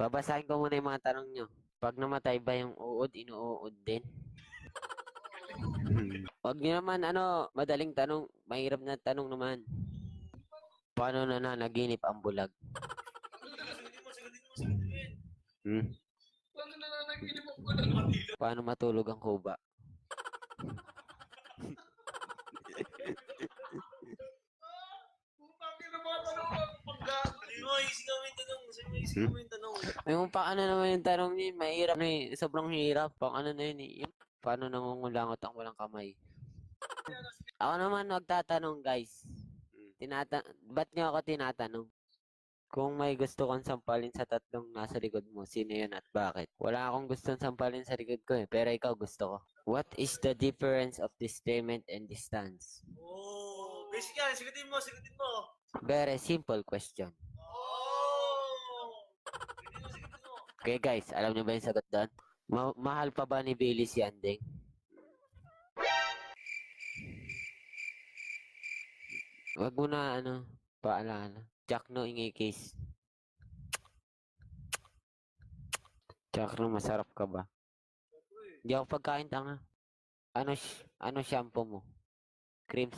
Babasahin ko muna yung mga tanong nyo. Pag namatay ba yung uod, inuud din? Huwag nyo naman, madaling tanong. Mahirap na tanong naman. Paano nananaginip ang bulag? Hmm? Paano nananaginip ang bulag? Paano matulog ang kuba? Putang ina mga tanong ang paggago. Isigaw mo yung tanong. Isigaw mo yung tanong. Yung pang ano naman yung tanong niya, mahirap na eh. Sobrang hirap. Pang ano na yun eh. Yung, paano nangungulangot ang walang kamay? Ako naman magtatanong guys. Ba't niyo ako tinatanong? Kung may gusto kong sampalin sa tatlong nasa likod mo, sino yun at bakit? Wala akong gustong sampalin sa likod ko eh, pero ikaw gusto ko. What is the difference of displacement and distance? Oh, basic yan. Sigutin mo, sigutin mo. Very simple question. Oh! Sigutin mo. Okay guys, alam niyo ba yung sagot doon? Mahal pa ba ni Billy si Andeng? Wag mo na paalala. Jack no ingay case. Jack no, masarap ka ba? Hindi ako pagkain tanga. Ano shampoo mo? Cream